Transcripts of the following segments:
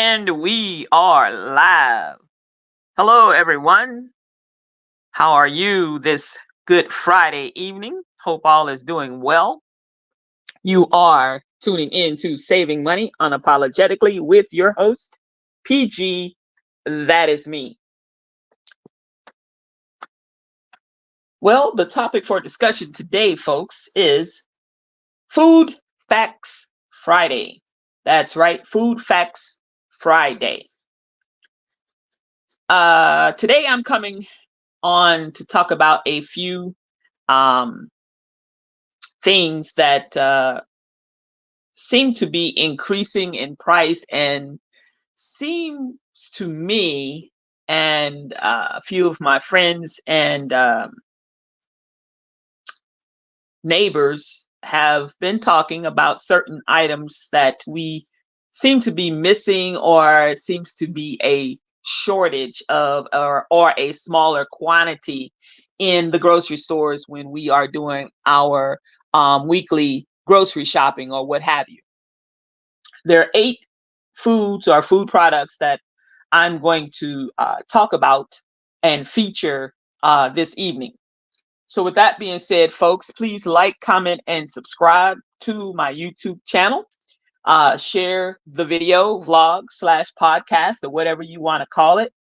And we are live. Hello, everyone. How are you this Good Friday evening? Hope all is doing well. You are tuning in to Saving Money Unapologetically with your host, PG. That is me. Well, the topic for discussion today, folks, is Food Facts Friday. That's right, Food Facts Friday. Today I'm coming on to talk about a few um, things that seem to be increasing in price and seems to me and a few of my friends and neighbors have been talking about certain items that we seem to be missing, or it seems to be a shortage of, or a smaller quantity in the grocery stores when we are doing our weekly grocery shopping or what have you. There are 8 foods or food products that I'm going to talk about and feature this evening. So with that being said, folks, please like, comment, and subscribe to my YouTube channel. Share the video, vlog slash podcast, or whatever you want to call it,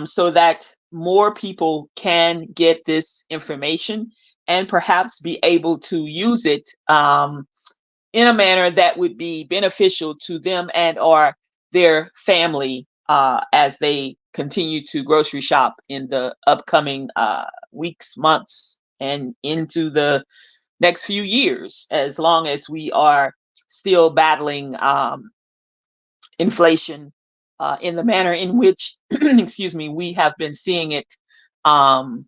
so that more people can get this information and perhaps be able to use it in a manner that would be beneficial to them and or their family as they continue to grocery shop in the upcoming weeks, months, and into the next few years, as long as we are still battling inflation in the manner in which, excuse me, we have been seeing it um,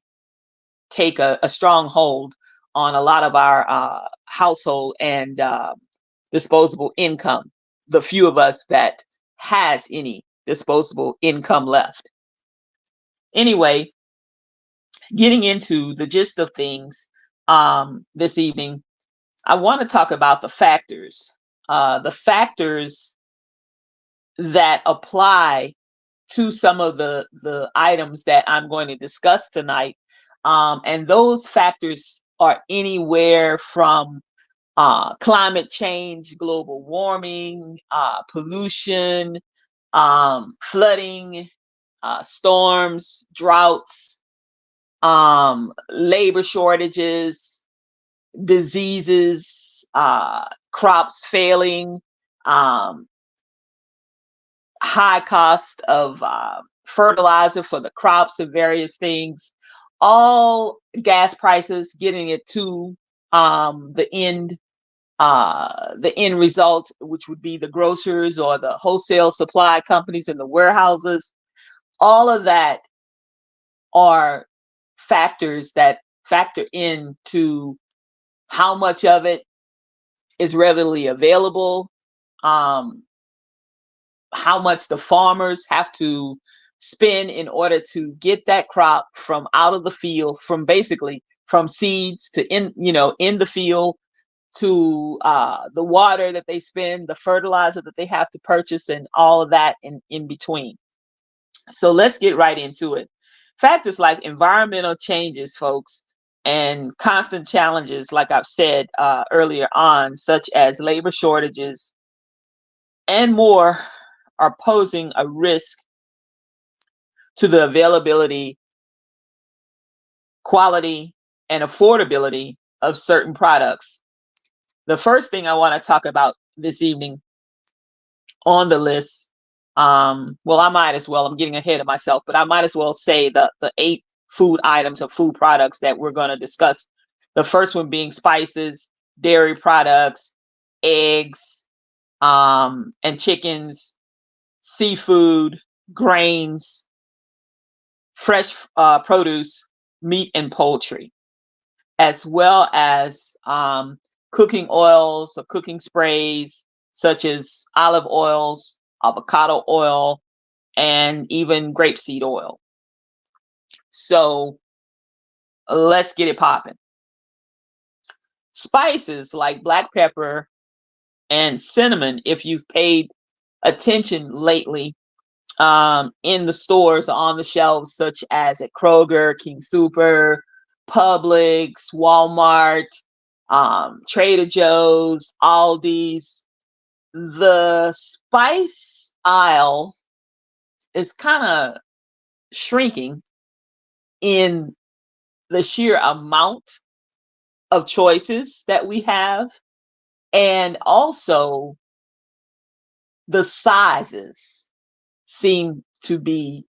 take a strong hold on a lot of our household and disposable income, the few of us that has any disposable income left. Anyway, getting into the gist of things this evening, I want to talk about the factors that apply to some of the items that I'm going to discuss tonight. And those factors are anywhere from climate change, global warming, pollution, flooding, storms, droughts, labor shortages, diseases, crops failing, um, high cost of fertilizer for the crops and various things, all gas prices getting it to the end result, which would be the grocers or the wholesale supply companies and the warehouses. All of that are factors that factor into how much of it is readily available, um, how much the farmers have to spend in order to get that crop from out of the field, from basically from seeds to in the field, to the water that they spend, the fertilizer that they have to purchase, and all of that in between. So let's get right into it. Factors like environmental changes, folks, and constant challenges, like I've said earlier on, such as labor shortages and more, are posing a risk to the availability, quality, and affordability of certain products. The first thing I want to talk about this evening on the list, well, I might as well, I'm getting ahead of myself, but I might as well say the 8 food items of food products that we're going to discuss. The first one being spices, dairy products, eggs, and chickens, seafood, grains, fresh produce, meat and poultry, as well as cooking oils or cooking sprays such as olive oils, avocado oil, and even grapeseed oil. So let's get it popping. Spices like black pepper and cinnamon, if you've paid attention lately in the stores on the shelves, such as at Kroger, King Super, Publix, Walmart, Trader Joe's, Aldi's. The spice aisle is kind of shrinking in the sheer amount of choices that we have, and also the sizes seem to be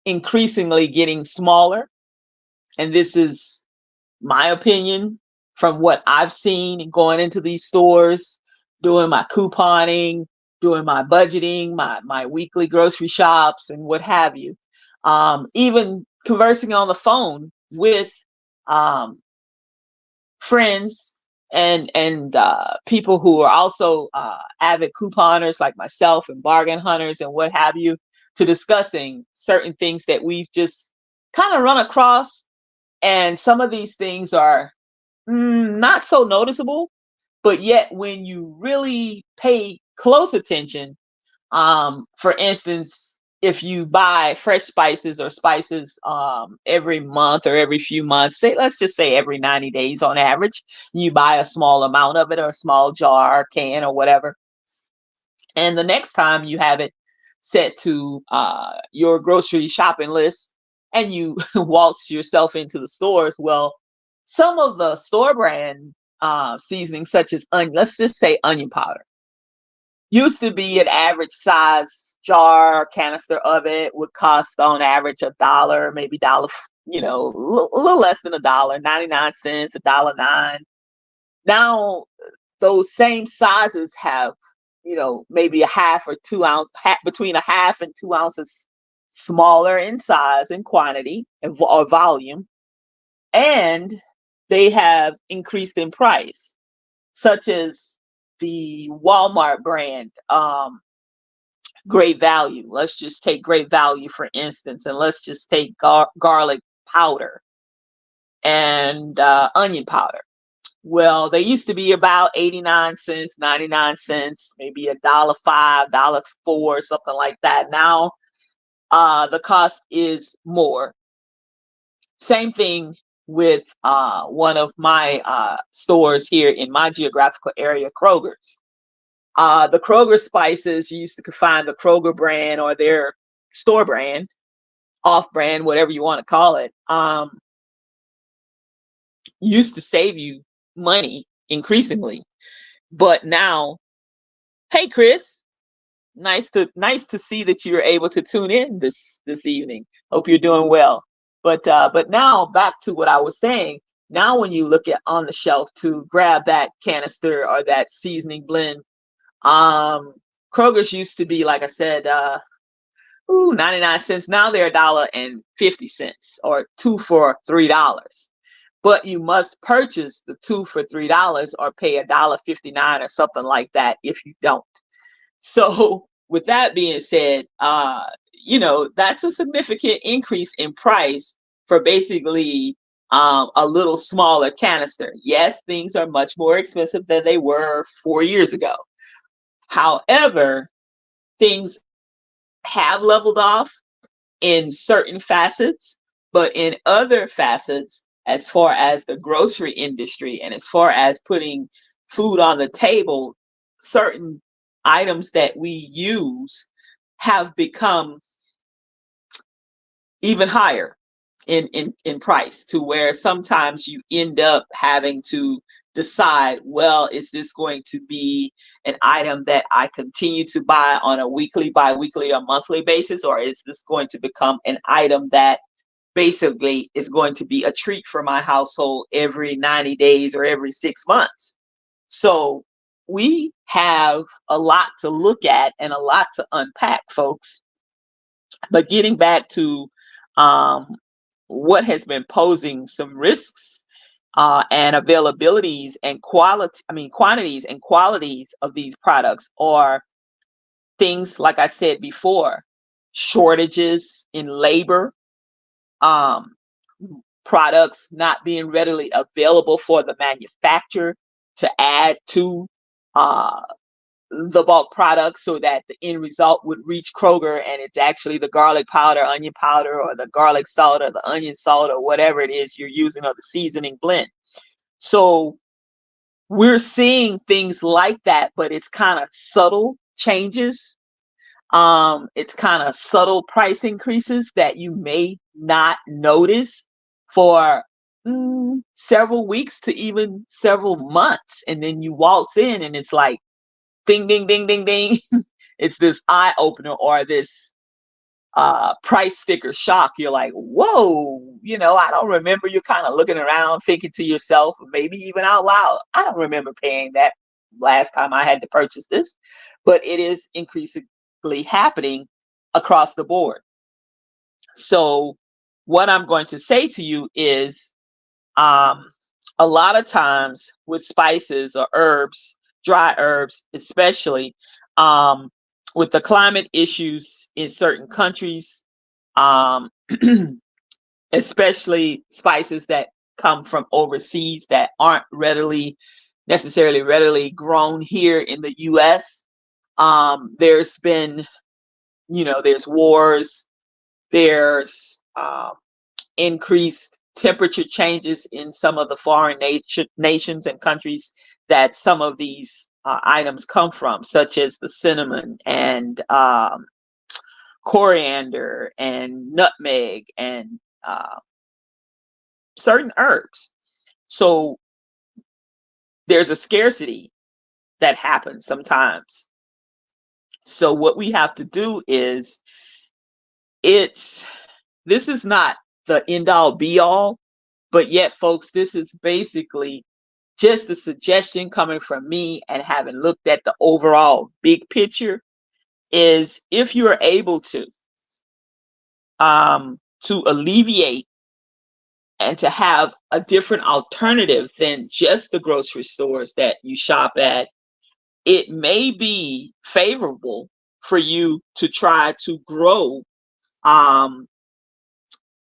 increasingly getting smaller. And this is my opinion from what I've seen in going into these stores, doing my couponing, doing my budgeting, my weekly grocery shops, and what have you. Even conversing on the phone with um, friends and people who are also avid couponers like myself and bargain hunters and what have you, to discussing certain things that we've just kind of run across. And some of these things are not so noticeable, but yet when you really pay close attention, for instance, if you buy fresh spices or spices every month or every few months, say let's just say every 90 days on average, you buy a small amount of it or a small jar, can, or whatever. And the next time you have it set to your grocery shopping list and you waltz yourself into the stores, well, some of the store brand seasonings, such as let's just say onion powder, used to be an average size jar canister of it would cost on average $1, maybe dollar, a little less than $1, 99 cents, $1.09. Now those same sizes have, maybe a half or 2 ounce, between a half and 2 ounces smaller in size and quantity or volume, and they have increased in price, such as the Walmart brand, Great Value. Let's just take Great Value for instance, and let's just take garlic powder and onion powder. Well, they used to be about 89 cents, 99 cents, maybe $1.05, $1.04, something like that. Now, the cost is more. Same thing with one of my stores here in my geographical area, Kroger's. The Kroger spices, you used to find the Kroger brand or their store brand, off brand, whatever you want to call it, used to save you money increasingly. But now, hey Chris, nice to see that you're able to tune in this evening. Hope you're doing well. But now back to what I was saying. Now when you look at on the shelf to grab that canister or that seasoning blend, Kroger's used to be, like I said, 99 cents. Now they're $1.50 or two for $3. But you must purchase the two for $3 or pay $1.59 or something like that if you don't. So with that being said, that's a significant increase in price for basically a little smaller canister. Yes, things are much more expensive than they were 4 years ago. However, things have leveled off in certain facets, but in other facets, as far as the grocery industry and as far as putting food on the table, certain items that we use have become even higher in price, to where sometimes you end up having to decide, well, is this going to be an item that I continue to buy on a weekly, bi-weekly, or monthly basis, or is this going to become an item that basically is going to be a treat for my household every 90 days or every 6 months? So we have a lot to look at and a lot to unpack, folks. But getting back to um, what has been posing some risks and availabilities and quantities and qualities of these products are things, like I said before, shortages in labor, um, products not being readily available for the manufacturer to add to uh, the bulk product so that the end result would reach Kroger and it's actually the garlic powder, onion powder, or the garlic salt or the onion salt or whatever it is you're using, or the seasoning blend. So we're seeing things like that, but it's kind of subtle changes. It's kind of subtle price increases that you may not notice for several weeks to even several months. And then you waltz in and it's like, ding, ding, ding, ding, ding. It's this eye opener or this price sticker shock. You're like, whoa, I don't remember. You're kind of looking around thinking to yourself, maybe even out loud, I don't remember paying that last time I had to purchase this. But it is increasingly happening across the board. So what I'm going to say to you is, a lot of times with spices or herbs, dry herbs especially, um, with the climate issues in certain countries, um, especially spices that come from overseas that aren't necessarily readily grown here in the US. There's been, there's wars, there's increased temperature changes in some of the foreign nations and countries that some of these items come from, such as the cinnamon and coriander and nutmeg and certain herbs. So there's a scarcity that happens sometimes. So what we have to do is, this is not the end all be all, but yet, folks, this is basically just a suggestion coming from me and having looked at the overall big picture, is if you are able to alleviate and to have a different alternative than just the grocery stores that you shop at, it may be favorable for you to try to grow um,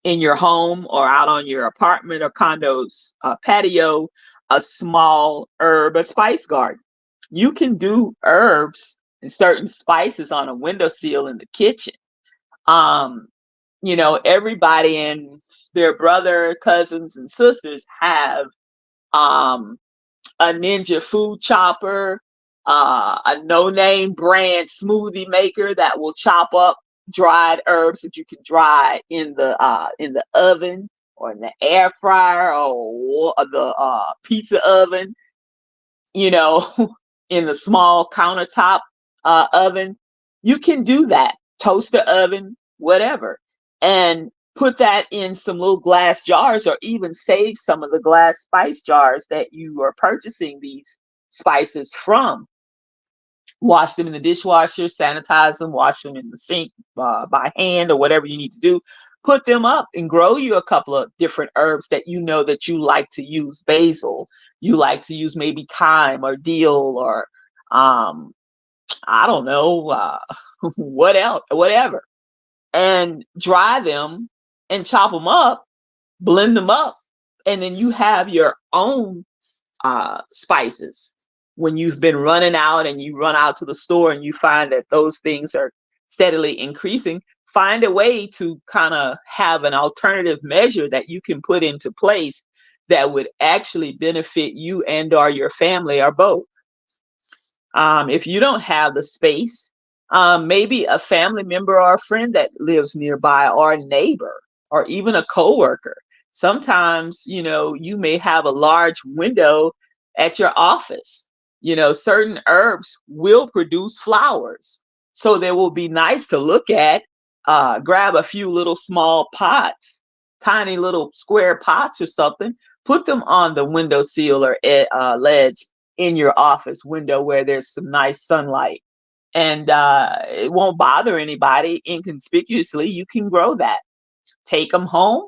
in your home or out on your apartment or condo's patio a small herb or spice garden. You can do herbs and certain spices on a windowsill in the kitchen. Um, everybody and their brother, cousins, and sisters have um, a Ninja food chopper, a no-name brand smoothie maker that will chop up dried herbs that you can dry in the oven or in the air fryer or the pizza oven, you know, in the small countertop oven. You can do that, toaster oven, whatever, and put that in some little glass jars, or even save some of the glass spice jars that you are purchasing these spices from. Wash them in the dishwasher, sanitize them, wash them in the sink by hand or whatever you need to do. Put them up and grow you a couple of different herbs that you know that you like to use. Basil, you like to use maybe thyme or dill or I don't know, what else, whatever, and dry them and chop them up, blend them up, and then you have your own spices. When you've been running out and you run out to the store and you find that those things are steadily increasing, find a way to kind of have an alternative measure that you can put into place that would actually benefit you and or your family or both. If you don't have the space, maybe a family member or a friend that lives nearby, or a neighbor, or even a coworker. Sometimes, you may have a large window at your office. Certain herbs will produce flowers. So they will be nice to look at. Grab a few little small pots, tiny little square pots or something, put them on the windowsill or ledge in your office window where there's some nice sunlight, and it won't bother anybody. Inconspicuously, you can grow that. Take them home,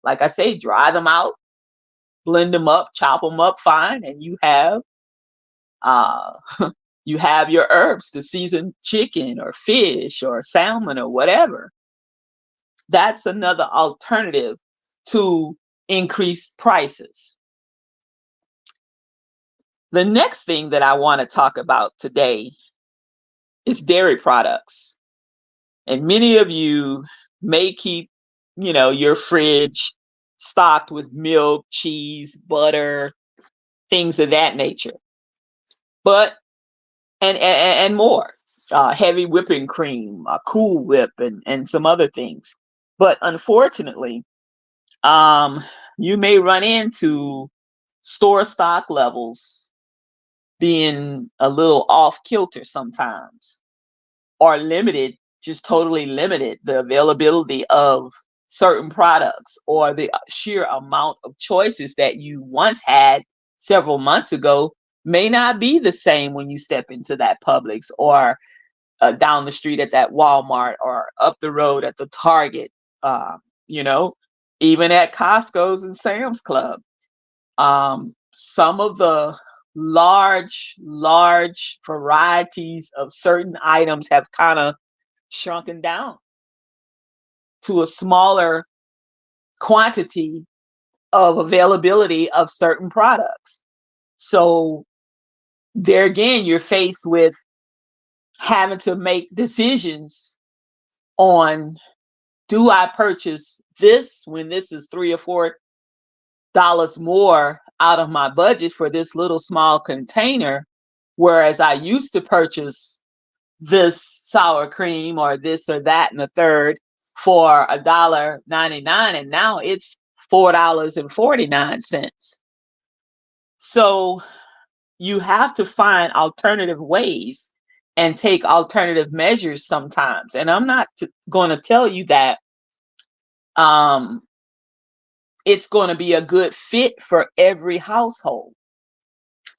like I say, dry them out, blend them up, chop them up fine, and uh, you have your herbs to season chicken or fish or salmon or whatever. That's another alternative to increased prices. The next thing that I want to talk about today is dairy products. And many of you may keep, your fridge stocked with milk, cheese, butter, things of that nature. But and more. Heavy whipping cream, Cool Whip, and some other things. But unfortunately, um, you may run into store stock levels being a little off kilter sometimes, or limited, just totally limited, the availability of certain products, or the sheer amount of choices that you once had several months ago may not be the same when you step into that Publix, or down the street at that Walmart, or up the road at the Target, uh, you know, even at Costco's and Sam's Club. Some of the large varieties of certain items have kind of shrunken down to a smaller quantity of availability of certain products. So there again, you're faced with having to make decisions on, do I purchase this when this is $3 or $4 more out of my budget for this little small container, whereas I used to purchase this sour cream or this or that and the third for $1.99, and now it's $4.49. So you have to find alternative ways and take alternative measures sometimes. And I'm not going to tell you that um, it's going to be a good fit for every household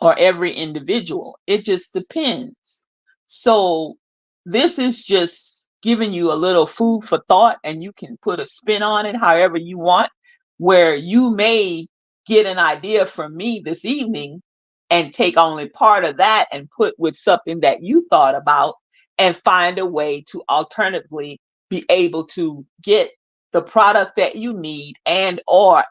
or every individual. It just depends. So this is just giving you a little food for thought, and you can put a spin on it however you want, where you may get an idea from me this evening and take only part of that and put with something that you thought about, and find a way to alternatively be able to get the product that you need, and or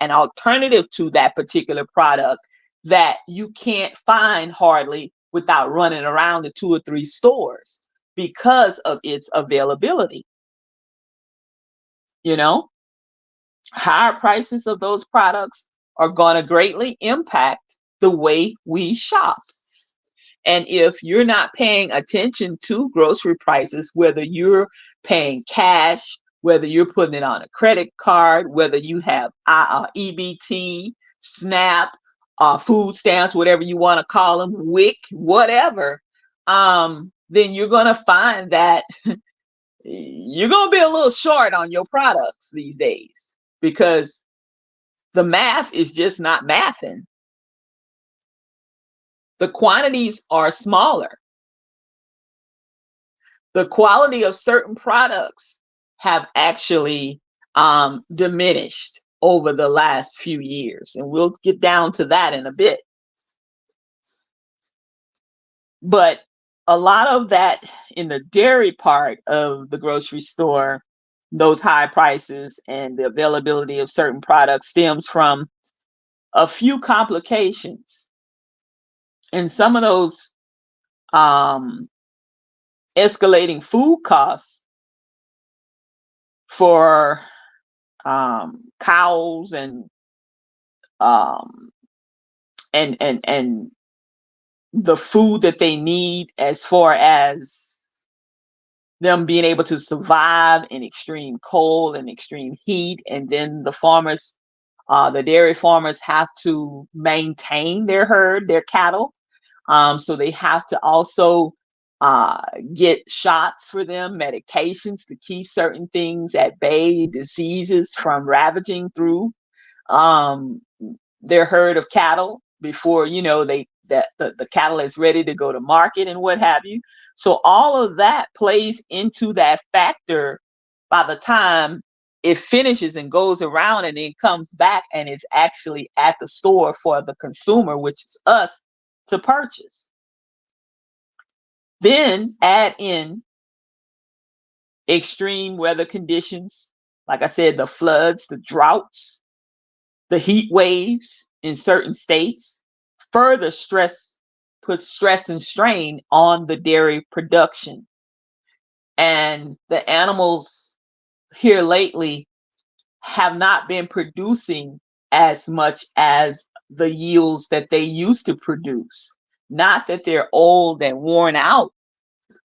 an alternative to that particular product that you can't find hardly without running around the 2 or 3 stores because of its availability. You know, higher prices of those products are going to greatly impact the way we shop. And if you're not paying attention to grocery prices, whether you're paying cash, whether you're putting it on a credit card, whether you have EBT, SNAP, food stamps, whatever you want to call them, WIC, whatever, then you're going to find that you're going to be a little short on your products these days, because the math is just not mathing. The quantities are smaller. The quality of certain products have actually diminished over the last few years, and we'll get down to that in a bit. But a lot of that in the dairy part of the grocery store, those high prices and the availability of certain products stems from a few complications. And some of those um, escalating food costs for cows um, and the food that they need, as far as them being able to survive in extreme cold and extreme heat. And then the dairy farmers have to maintain their herd, their cattle. So they have to also uh, get shots for them, medications to keep certain things at bay, diseases from ravaging through um, their herd of cattle before the cattle is ready to go to market and what have you. So all of that plays into that factor by the time it finishes and goes around and then comes back and is actually at the store for the consumer, which is us, to purchase. Then add in extreme weather conditions, like I said, the floods, the droughts, the heat waves in certain states, further puts stress and strain on the dairy production. And the animals here lately have not been producing as much as the yields that they used to produce. Not that they're old and worn out,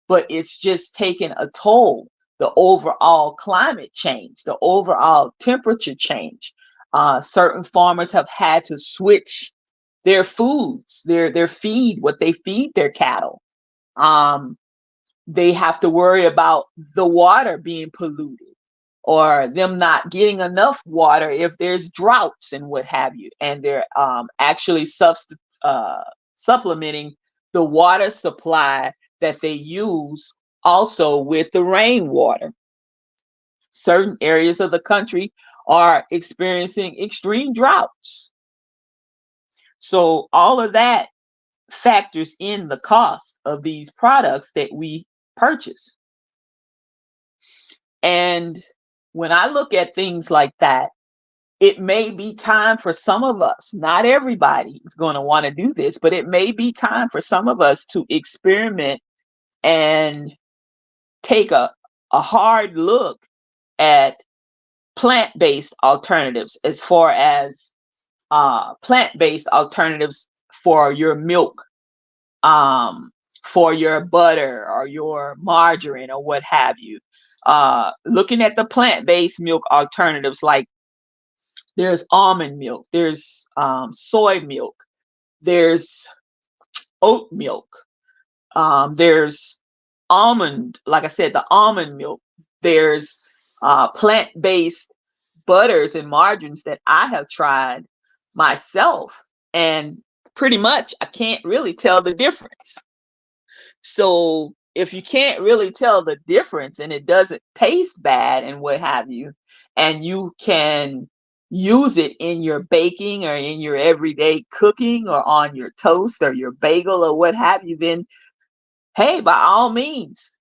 but it's just taken a toll. The overall climate change, the overall temperature change. Certain farmers have had to switch their foods, their feed, what they feed their cattle. Um, they have to worry about the water being polluted or them not getting enough water if there's droughts and what have you. And they're actually supplementing the water supply that they use also with the rainwater. Certain areas of the country are experiencing extreme droughts. So all of that factors in the cost of these products that we purchase. And when I look at things like that, it may be time for some of us, not everybody is going to want to do this, but it may be time for some of us to experiment and take a hard look at plant-based alternatives as far as plant-based alternatives for your milk, for your butter or your margarine or what have you. Looking at the plant-based milk alternatives, like there's almond milk, there's soy milk, there's oat milk, there's almond, like I said, the almond milk. There's plant-based butters and margarines that I have tried myself, and pretty much I can't really tell the difference. So if you can't really tell the difference and it doesn't taste bad and what have you, and you can use it in your baking or in your everyday cooking or on your toast or your bagel or what have you, then hey, by all means,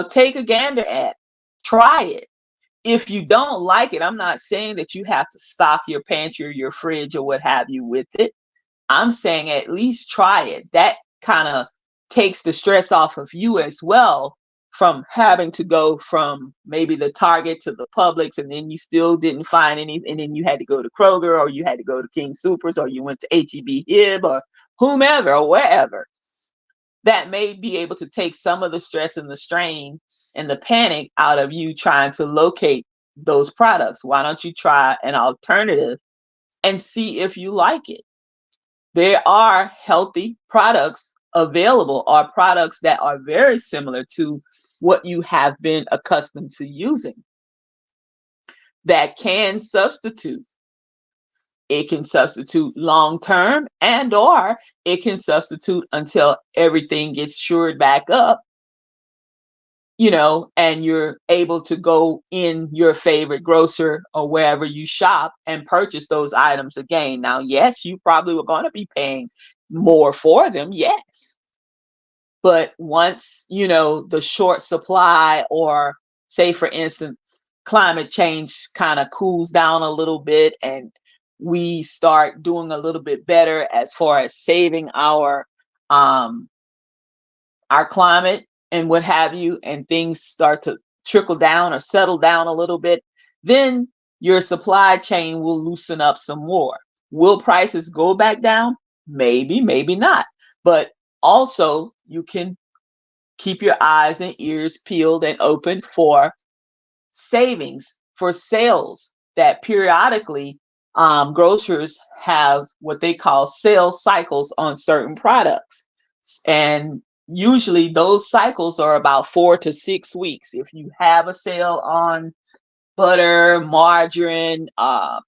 take a gander at it. Try it. If you don't like it, I'm not saying that you have to stock your pantry or your fridge or what have you with it. I'm saying at least try it. That kind of takes the stress off of you as well, from having to go from maybe the Target to the Publix, and then you still didn't find any, and then you had to go to Kroger, or you had to go to King Supers, or you went to HEB Hib or whomever or wherever. That may be able to take some of the stress and the strain and the panic out of you trying to locate those products. Why don't you try an alternative and see if you like it? There are healthy products available, or products that are very similar to what you have been accustomed to using, that can substitute. It can substitute long term, and or it can substitute until everything gets shored back up, and you're able to go in your favorite grocer or wherever you shop and purchase those items again. Now, yes, you probably were going to be paying more for them, yes. But once, the short supply, or say, for instance, climate change kind of cools down a little bit and we start doing a little bit better as far as saving our climate and what have you, and things start to trickle down or settle down a little bit, then your supply chain will loosen up some more. Will prices go back down? Maybe, maybe not. But also, you can keep your eyes and ears peeled and open for savings, for sales that periodically grocers have what they call sales cycles on certain products. And usually those cycles are about 4 to 6 weeks. If you have a sale on butter, margarine,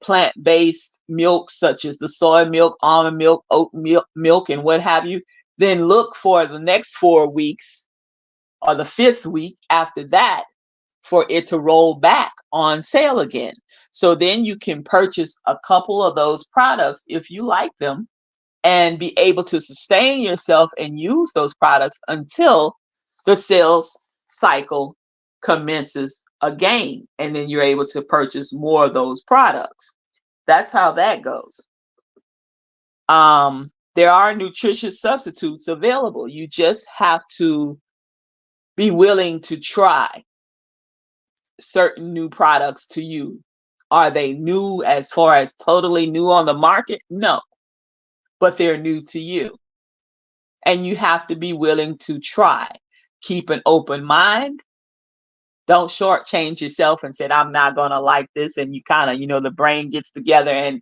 plant-based milk, such as the soy milk, almond milk, oat milk, and what have you, then look for the next 4 weeks or the 5th week after that for it to roll back on sale again. So then you can purchase a couple of those products if you like them, and be able to sustain yourself and use those products until the sales cycle commences again. And then you're able to purchase more of those products. That's how that goes. there are nutritious substitutes available. You just have to be willing to try certain new products to you. Are they new as far as totally new on the market? No, but they're new to you. And you have to be willing to try. Keep an open mind. Don't shortchange yourself and say, I'm not going to like this. And you kind of, the brain gets together and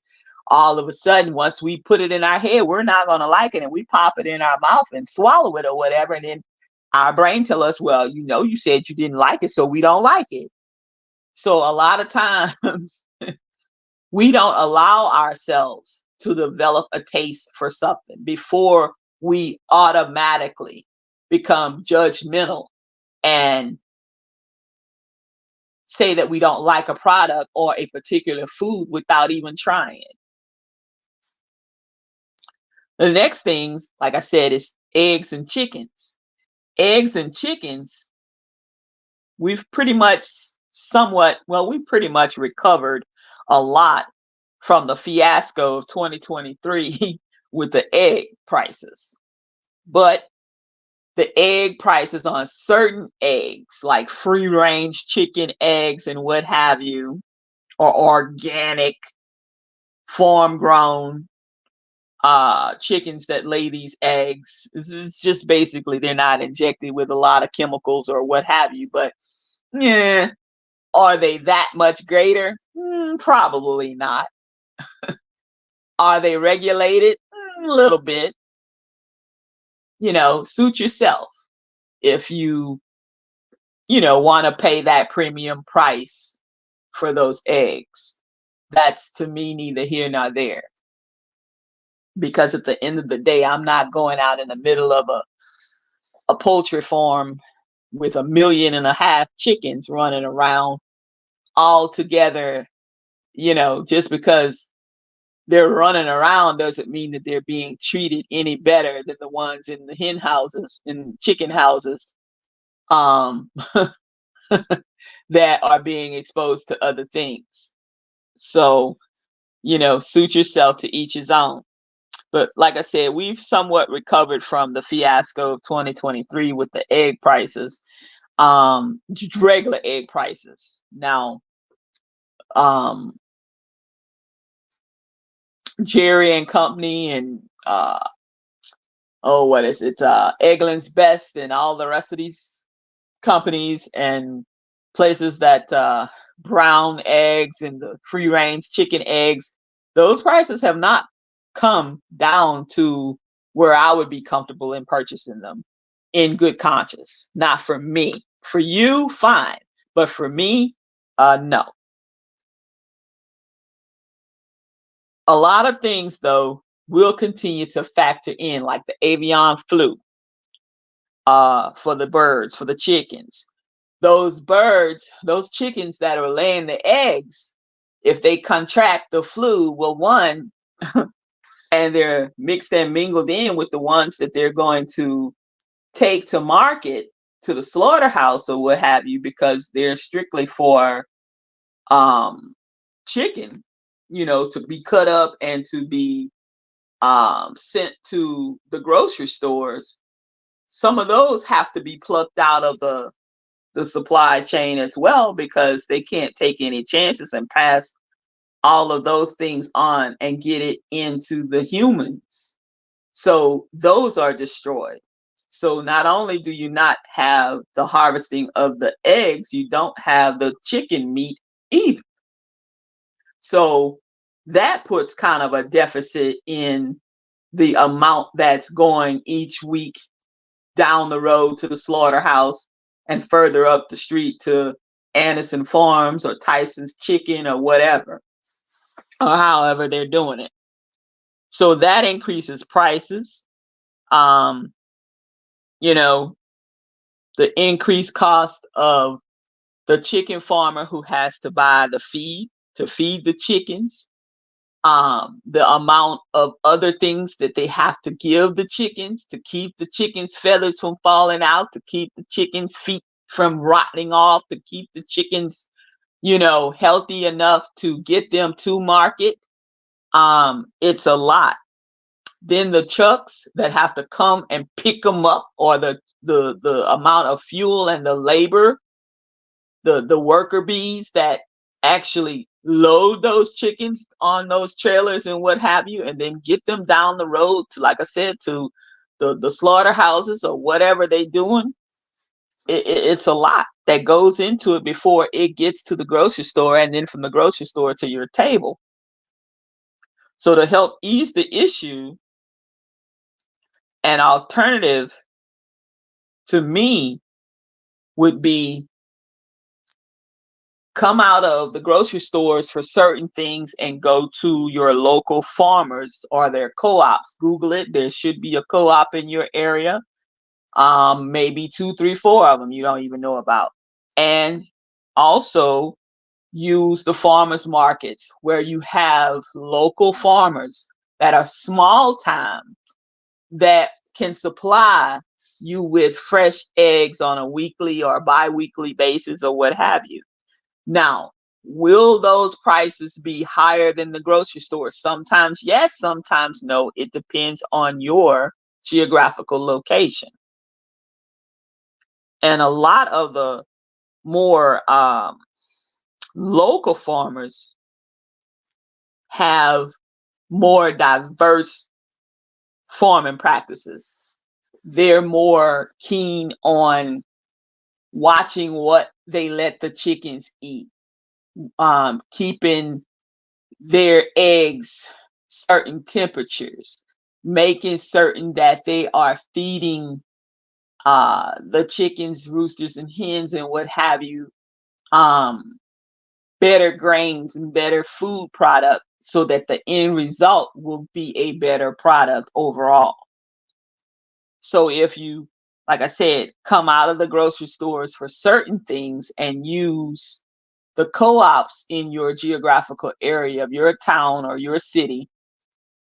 all of a sudden, once we put it in our head, we're not going to like it. And we pop it in our mouth and swallow it or whatever. And then our brain tell us, well, you said you didn't like it, so we don't like it. So a lot of times we don't allow ourselves to develop a taste for something before we automatically become judgmental and say that we don't like a product or a particular food without even trying it. The next things, like I said, is eggs and chickens. Eggs and chickens, we've pretty much recovered a lot from the fiasco of 2023 with the egg prices. But the egg prices on certain eggs, like free range chicken eggs and what have you, or organic farm grown chickens that lay these eggs, this is just basically they're not injected with a lot of chemicals or what have you. But yeah, are they that much greater? Probably not. Are they regulated? A little bit. Suit yourself. If you want to pay that premium price for those eggs, that's to me neither here nor there. Because at the end of the day, I'm not going out in the middle of a poultry farm with 1.5 million chickens running around all together. Just because they're running around doesn't mean that they're being treated any better than the ones in the hen houses, in chicken houses, that are being exposed to other things. So, suit yourself, to each his own. But like I said, we've somewhat recovered from the fiasco of 2023 with the egg prices, regular egg prices. Now, Jerry and Company and what is it? Eggland's Best and all the rest of these companies and places that brown eggs and the free range chicken eggs, those prices have not come down to where I would be comfortable in purchasing them in good conscience. Not for me. For you, fine. But for me, no. A lot of things, though, will continue to factor in, like the avian flu for the birds, for the chickens. Those birds, those chickens that are laying the eggs, if they contract the flu, well, one, and they're mixed and mingled in with the ones that they're going to take to market, to the slaughterhouse or what have you, because they're strictly for chicken, to be cut up and to be sent to the grocery stores. Some of those have to be plucked out of the supply chain as well, because they can't take any chances and pass all of those things on and get it into the humans. So those are destroyed. So not only do you not have the harvesting of the eggs, you don't have the chicken meat either. So that puts kind of a deficit in the amount that's going each week down the road to the slaughterhouse and further up the street to Anderson Farms or Tyson's Chicken or whatever, or however they're doing it. So that increases prices. The increased cost of the chicken farmer who has to buy the feed to feed the chickens, the amount of other things that they have to give the chickens to keep the chickens' feathers from falling out, to keep the chickens' feet from rotting off, to keep the chickens, healthy enough to get them to market. It's a lot. then the trucks that have to come and pick them up, or the amount of fuel and the labor, the worker bees that actually load those chickens on those trailers and what have you, and then get them down the road to, like I said, to the slaughterhouses or whatever they doing. It's a lot that goes into it before it gets to the grocery store, and then from the grocery store to your table. So to help ease the issue, an alternative to me would be come out of the grocery stores for certain things and go to your local farmers or their co-ops. Google it. There should be a co-op in your area. Maybe 2, 3, 4 of them you don't even know about. And also use the farmers markets where you have local farmers that are small time that can supply you with fresh eggs on a weekly or bi-weekly basis or what have you. Now, will those prices be higher than the grocery store? Sometimes yes, sometimes no. It depends on your geographical location. And a lot of the more local farmers have more diverse farming practices. They're more keen on watching what they let the chickens eat, keeping their eggs certain temperatures, making certain that they are feeding the chickens, roosters, and hens, and what have you, better grains and better food product, so that the end result will be a better product overall. So if you, like I said, come out of the grocery stores for certain things and use the co-ops in your geographical area of your town or your city,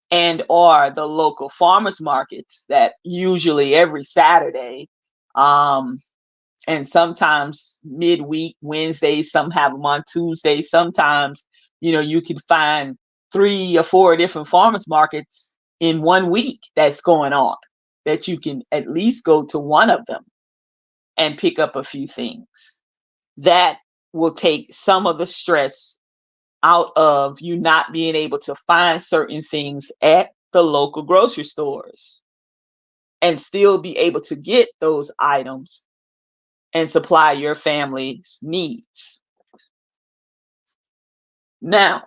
and or the local farmers markets that usually every Saturday, and sometimes midweek Wednesdays, some have them on Tuesdays. Sometimes, you can find 3 or 4 different farmers markets in one week that's going on, that you can at least go to one of them and pick up a few things. That will take some of the stress out of you not being able to find certain things at the local grocery stores, and still be able to get those items and supply your family's needs. Now,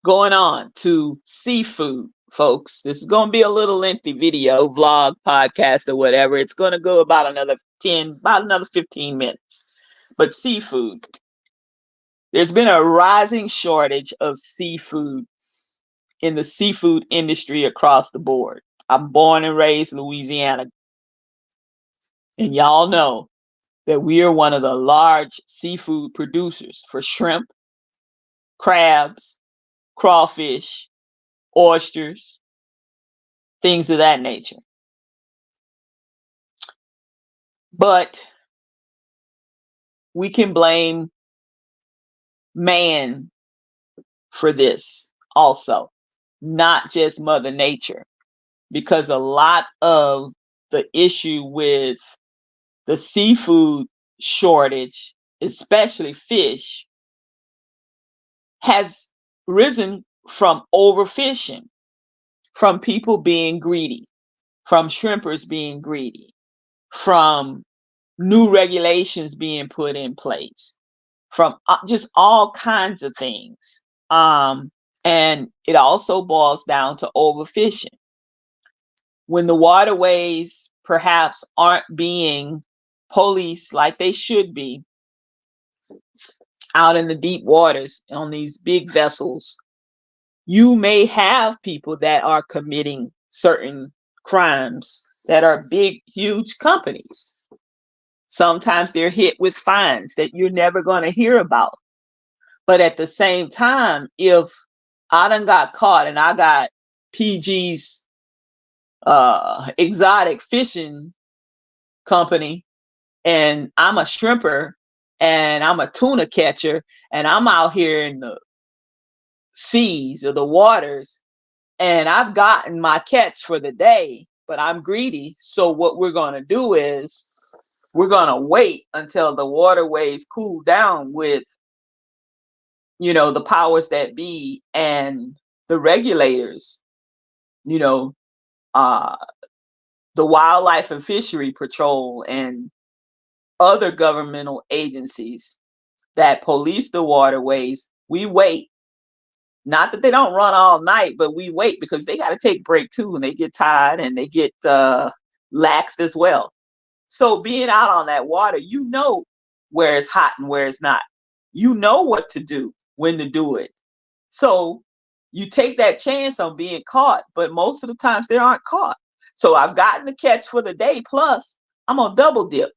going on to seafood, folks. This is going to be a little lengthy video, vlog, podcast, or whatever. It's going to go about another 15 minutes. But seafood. There's been a rising shortage of seafood in the seafood industry across the board. I'm born and raised in Louisiana, and y'all know that we are one of the large seafood producers for shrimp, crabs, crawfish, oysters, things of that nature. But we can blame man for this also, not just Mother Nature, because a lot of the issue with the seafood shortage, especially fish, has risen from overfishing, from people being greedy, from shrimpers being greedy, from new regulations being put in place, from just all kinds of things. And it also boils down to overfishing. When the waterways perhaps aren't being policed like they should be out in the deep waters on these big vessels, you may have people that are committing certain crimes that are big, huge companies. Sometimes they're hit with fines that you're never going to hear about. But at the same time, if I done got caught and I got PG's exotic fishing company, and I'm a shrimper and I'm a tuna catcher, and I'm out here in the seas or the waters, and I've gotten my catch for the day, but I'm greedy. So what we're going to do is we're going to wait until the waterways cool down with, the powers that be and the regulators, you know, uh, the Wildlife and Fishery Patrol and other governmental agencies that police the waterways. We wait. Not that they don't run all night, but we wait because they got to take break too, and they get tired and they get laxed as well. So being out on that water, where it's hot and where it's not. You know what to do, when to do it. So you take that chance on being caught, but most of the times they aren't caught. So I've gotten the catch for the day, plus I'm gonna double dip.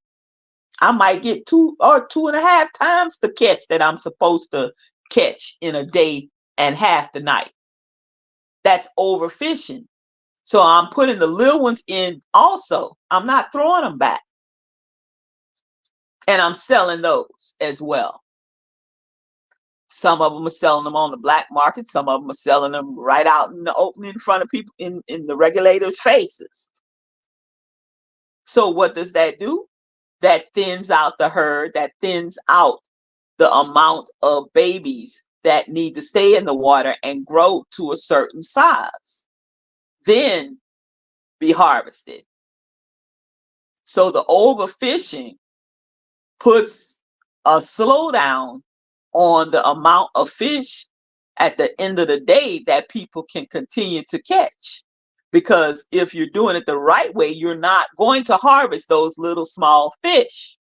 I might get 2 or 2.5 times the catch that I'm supposed to catch in a day and half the night. That's overfishing. So I'm putting the little ones in also. I'm not throwing them back. And I'm selling those as well. Some of them are selling them on the black market. Some of them are selling them right out in the open in front of people in the regulators' faces. So what does that do? That thins out the herd, that thins out the amount of babies that need to stay in the water and grow to a certain size, then be harvested. So the overfishing puts a slowdown on the amount of fish at the end of the day that people can continue to catch. Because if you're doing it the right way, you're not going to harvest those little small fish.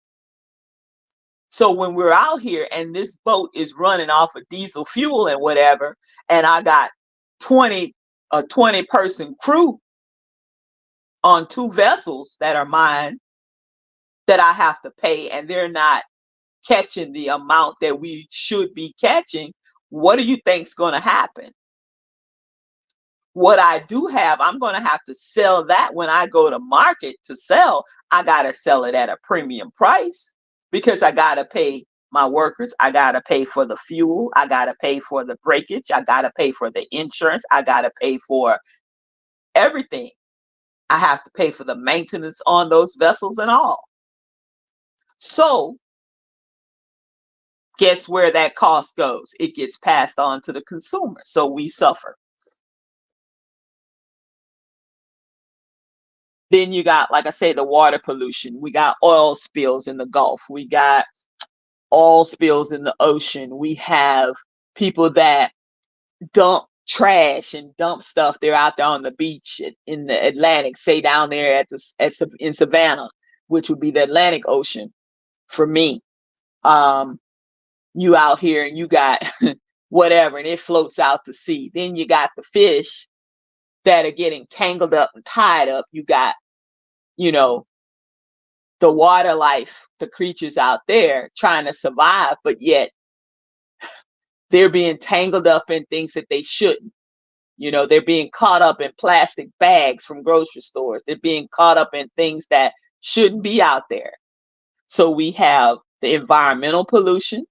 So when we're out here and this boat is running off of diesel fuel and whatever, and I got 20 person crew on 2 vessels that are mine that I have to pay, and they're not catching the amount that we should be catching, what do you think's going to happen? What I do have, I'm going to have to sell that when I go to market to sell. I got to sell it at a premium price because I got to pay my workers. I got to pay for the fuel. I got to pay for the breakage. I got to pay for the insurance. I got to pay for everything. I have to pay for the maintenance on those vessels and all. So guess where that cost goes? It gets passed on to the consumer. So we suffer. Then you got, like I say, the water pollution. We got oil spills in the Gulf. We got oil spills in the ocean. We have people that dump trash and dump stuff. They're out there on the beach in the Atlantic, say down there in Savannah, which would be the Atlantic Ocean for me. You out here and you got whatever, and it floats out to sea. Then you got the fish that are getting tangled up and tied up. You got, the water life, the creatures out there trying to survive, but yet they're being tangled up in things that they shouldn't. They're being caught up in plastic bags from grocery stores. They're being caught up in things that shouldn't be out there. So we have the environmental pollution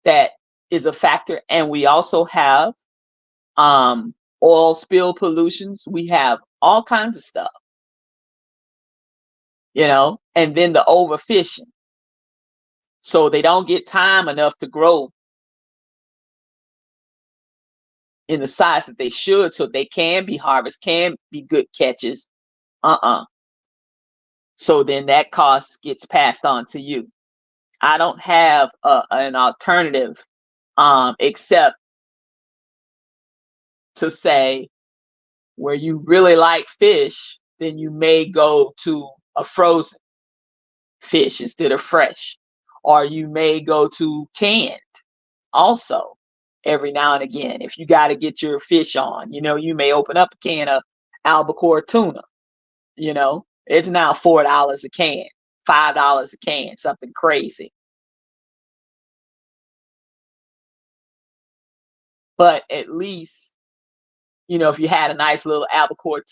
that is a factor, and we also have oil spill pollutions. We have all kinds of stuff, and then the overfishing. So they don't get time enough to grow in the size that they should, so they can be harvested, can be good catches. So then that cost gets passed on to you. I don't have an alternative except to say, where you really like fish, then you may go to a frozen fish instead of fresh, or you may go to canned also every now and again. If you got to get your fish on, you may open up a can of albacore tuna. It's now $4 a can, $5 a can, something crazy. But at least, if you had a nice little albacore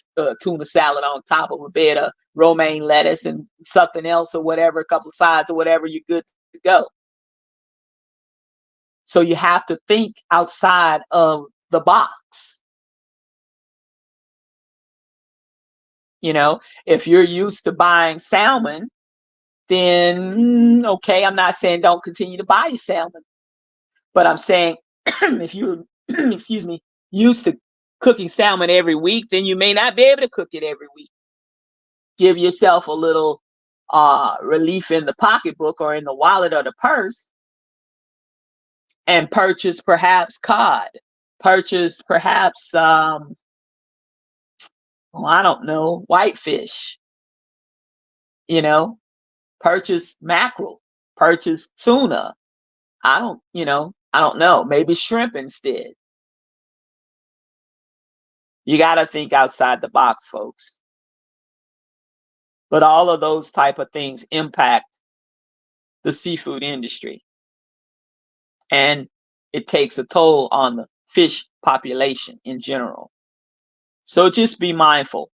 tuna salad on top of a bed of romaine lettuce and something else or whatever, a couple of sides or whatever, you're good to go. So you have to think outside of the box. You know, if you're used to buying salmon, then okay, I'm not saying don't continue to buy your salmon, but I'm saying if you're excuse me, used to cooking salmon every week, then you may not be able to cook it every week. Give yourself a little relief in the pocketbook or in the wallet or the purse, and purchase perhaps cod, purchase perhaps well, I don't know, whitefish, you know, purchase mackerel, purchase tuna. I don't know, maybe shrimp instead. You got to think outside the box, folks. But all of those type of things impact the seafood industry, and it takes a toll on the fish population in general. So just be mindful.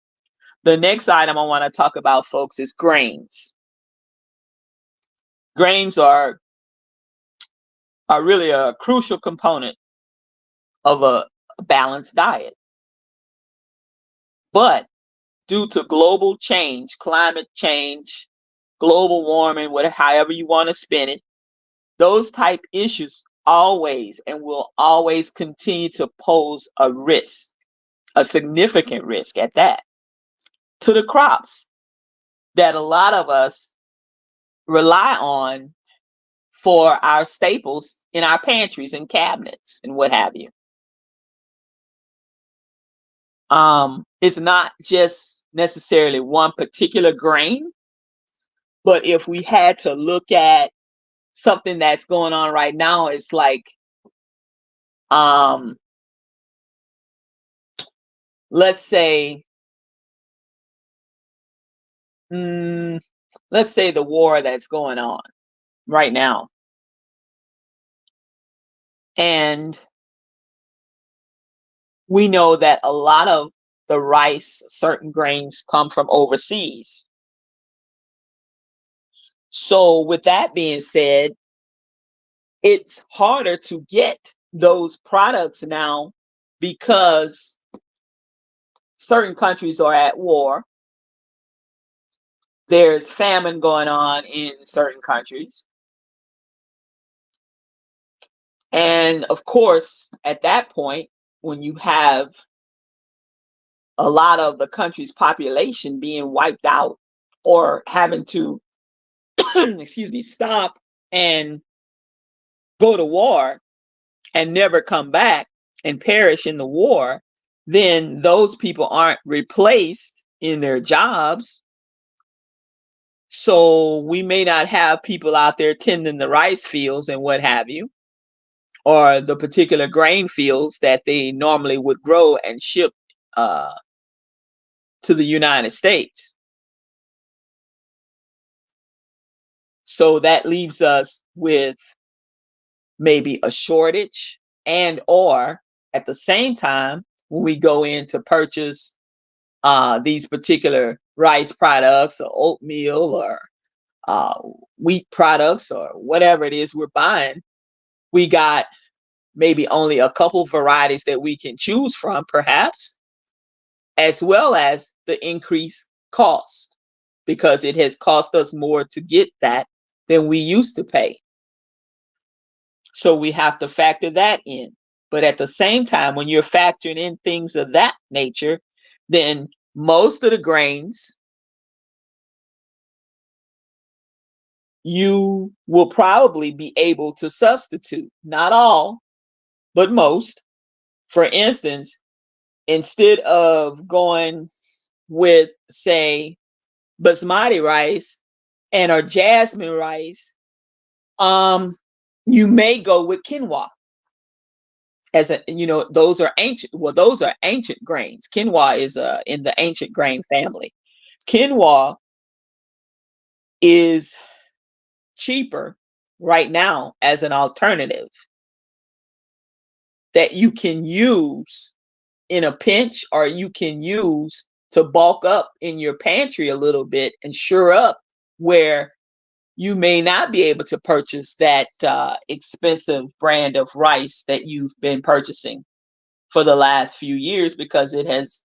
The next item I want to talk about, folks, is grains. Grains are really a crucial component of a balanced diet. But due to global change, climate change, global warming, whatever, however you want to spin it, those type issues always and will always continue to pose a risk, a significant risk at that, to the crops that a lot of us rely on for our staples in our pantries and cabinets and what have you. It's not just necessarily one particular grain, but if we had to look at something that's going on right now, it's like, um, let's say, mm, let's say the war that's going on right now, and we know that a lot of the rice, certain grains come from overseas. So with that being said, it's harder to get those products now because certain countries are at war. There's famine going on in certain countries. And of course, at that point, when you have a lot of the country's population being wiped out or having to, excuse me, stop and go to war and never come back and perish in the war, then those people aren't replaced in their jobs. So we may not have people out there tending the rice fields and what have you, or the particular grain fields that they normally would grow and ship uh, to the United States. So that leaves us with maybe a shortage, and or at the same time, when we go in to purchase these particular rice products or oatmeal or uh, wheat products or whatever it is we're buying, we got maybe only a couple varieties that we can choose from, perhaps, as well as the increased cost, because it has cost us more to get that than we used to pay. So we have to factor that in. But at the same time, when you're factoring in things of that nature, then most of the grains you will probably be able to substitute. Not all, but most. For instance, instead of going with, say, basmati rice and or jasmine rice, you may go with quinoa. As a, those are ancient. Well, those are ancient grains. Quinoa is in the ancient grain family. Quinoa is cheaper right now as an alternative that you can use in a pinch, or you can use to bulk up in your pantry a little bit and sure up where you may not be able to purchase that expensive brand of rice that you've been purchasing for the last few years because it has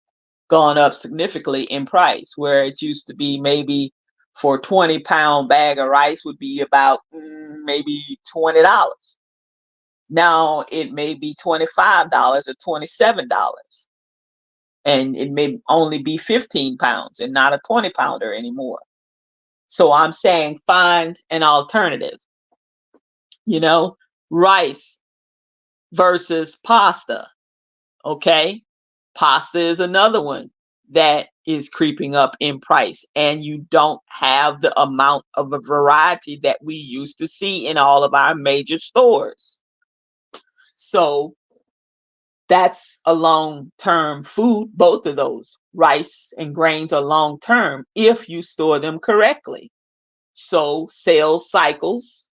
gone up significantly in price, where it used to be maybe for 20-pound bag of rice would be about maybe $20. Now it may be $25 or $27, and it may only be 15 pounds and not a 20-pounder anymore. So I'm saying find an alternative, you know, rice versus pasta. Okay. Pasta is another one that is creeping up in price, and you don't have the amount of a variety that we used to see in all of our major stores. So that's a long-term food. Both of those, rice and grains, are long-term if you store them correctly. So sales cycles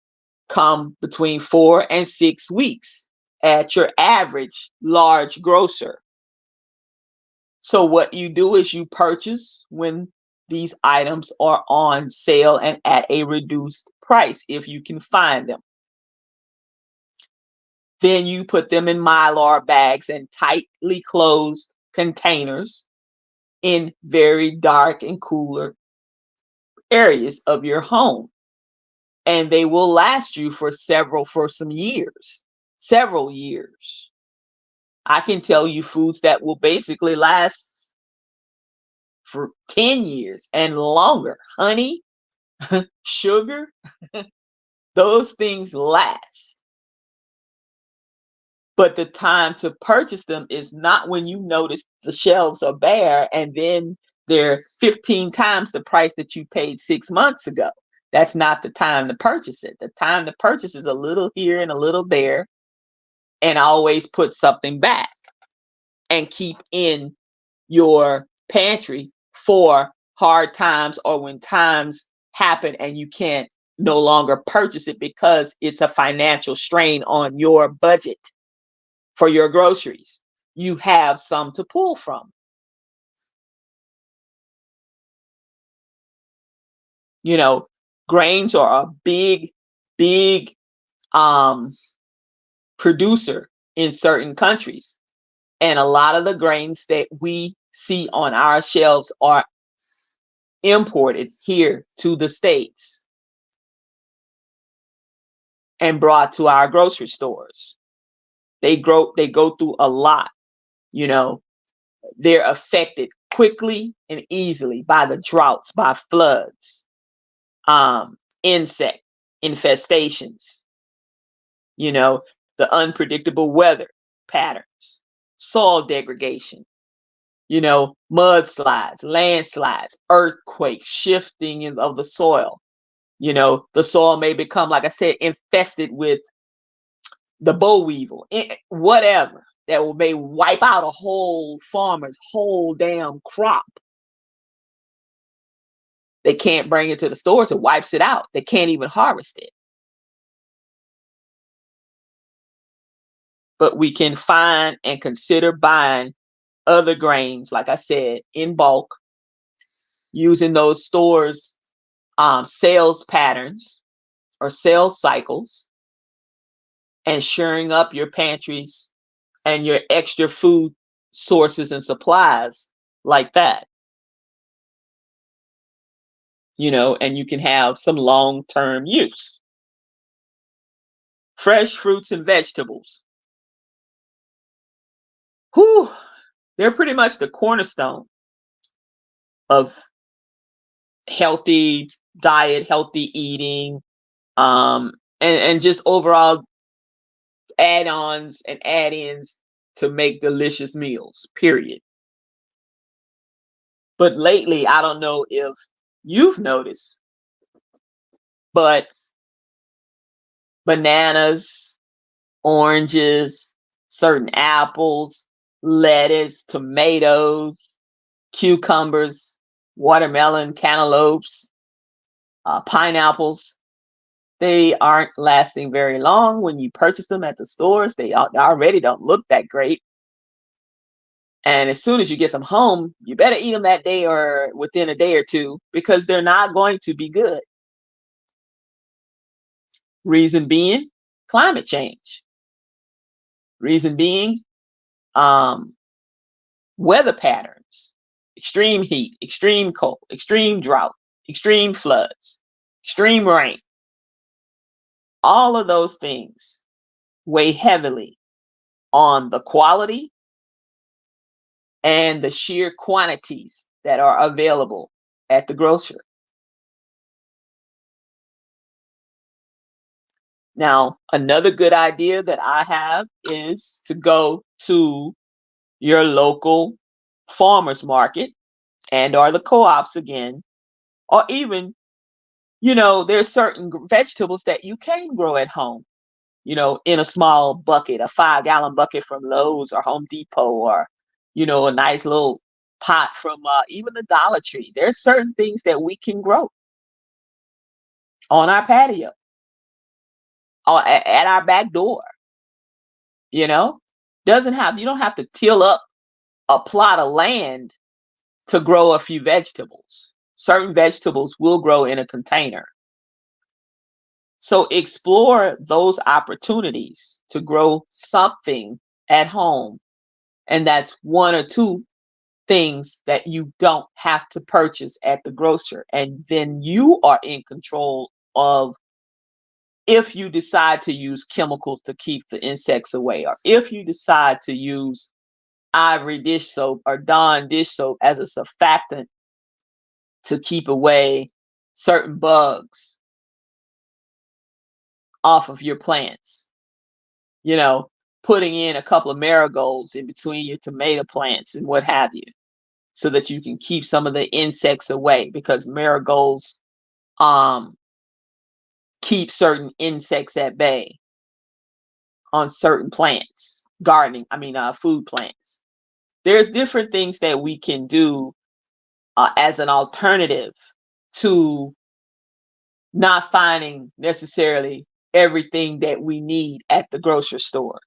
come between 4 and 6 weeks at your average large grocer. So what you do is you purchase when these items are on sale and at a reduced price if you can find them. Then you put them in Mylar bags and tightly closed containers in very dark and cooler areas of your home. And they will last you for some years, several years. I can tell you foods that will basically last for 10 years and longer. Honey, sugar, those things last. But the time to purchase them is not when you notice the shelves are bare and then they're 15 times the price that you paid 6 months ago. That's not the time to purchase it. The time to purchase is a little here and a little there, and always put something back and keep in your pantry for hard times or when times happen and you can't no longer purchase it because it's a financial strain on your budget for your groceries. You have some to pull from. You know, grains are a big um, producer in certain countries. And a lot of the grains that we see on our shelves are imported here to the States and brought to our grocery stores. They go through a lot, you know. They're affected quickly and easily by the droughts, by floods, insect infestations, you know, the unpredictable weather patterns, soil degradation, you know, mudslides, landslides, earthquakes, shifting of the soil. You know, the soil may become, like I said, infested with the boll weevil, whatever, that may wipe out a whole farmer's whole damn crop. They can't bring it to the stores. It wipes it out. They can't even harvest it. But we can find and consider buying other grains, like I said, in bulk, using those stores' sales patterns or sales cycles, and shoring up your pantries and your extra food sources and supplies like that. You know, and you can have some long-term use. Fresh fruits and vegetables. Whew, they're pretty much the cornerstone of healthy diet, healthy eating, and just overall add-ons and add-ins to make delicious meals, period. But lately, I don't know if you've noticed, but bananas, oranges, certain apples, lettuce, tomatoes, cucumbers, watermelon, cantaloupes, pineapples, they aren't lasting very long when you purchase them at the stores. They already don't look that great. And as soon as you get them home, you better eat them that day or within a day or two, because they're not going to be good. Reason being, climate change. Reason being, weather patterns. extreme heat, extreme cold, extreme drought, extreme floods, extreme rain. All of those things weigh heavily on the quality and the sheer quantities that are available at the grocer. Now, another good idea that I have is to go to your local farmers market and or the co-ops again, or even, there's certain vegetables that you can grow at home, in a small bucket, a 5-gallon bucket from Lowe's or Home Depot, or, a nice little pot from even the Dollar Tree. There's certain things that we can grow on our patio or at our back door, you know? You don't have to till up a plot of land to grow a few vegetables. Certain vegetables will grow in a container. So explore those opportunities to grow something at home. And that's one or two things that you don't have to purchase at the grocer. And then you are in control of if you decide to use chemicals to keep the insects away, or if you decide to use Ivory dish soap or Dawn dish soap as a surfactant to keep away certain bugs off of your plants. You know, putting in a couple of marigolds in between your tomato plants and what have you, so that you can keep some of the insects away, because marigolds um keep certain insects at bay on certain plants, food plants. There's different things that we can do as an alternative to not finding necessarily everything that we need at the grocery store.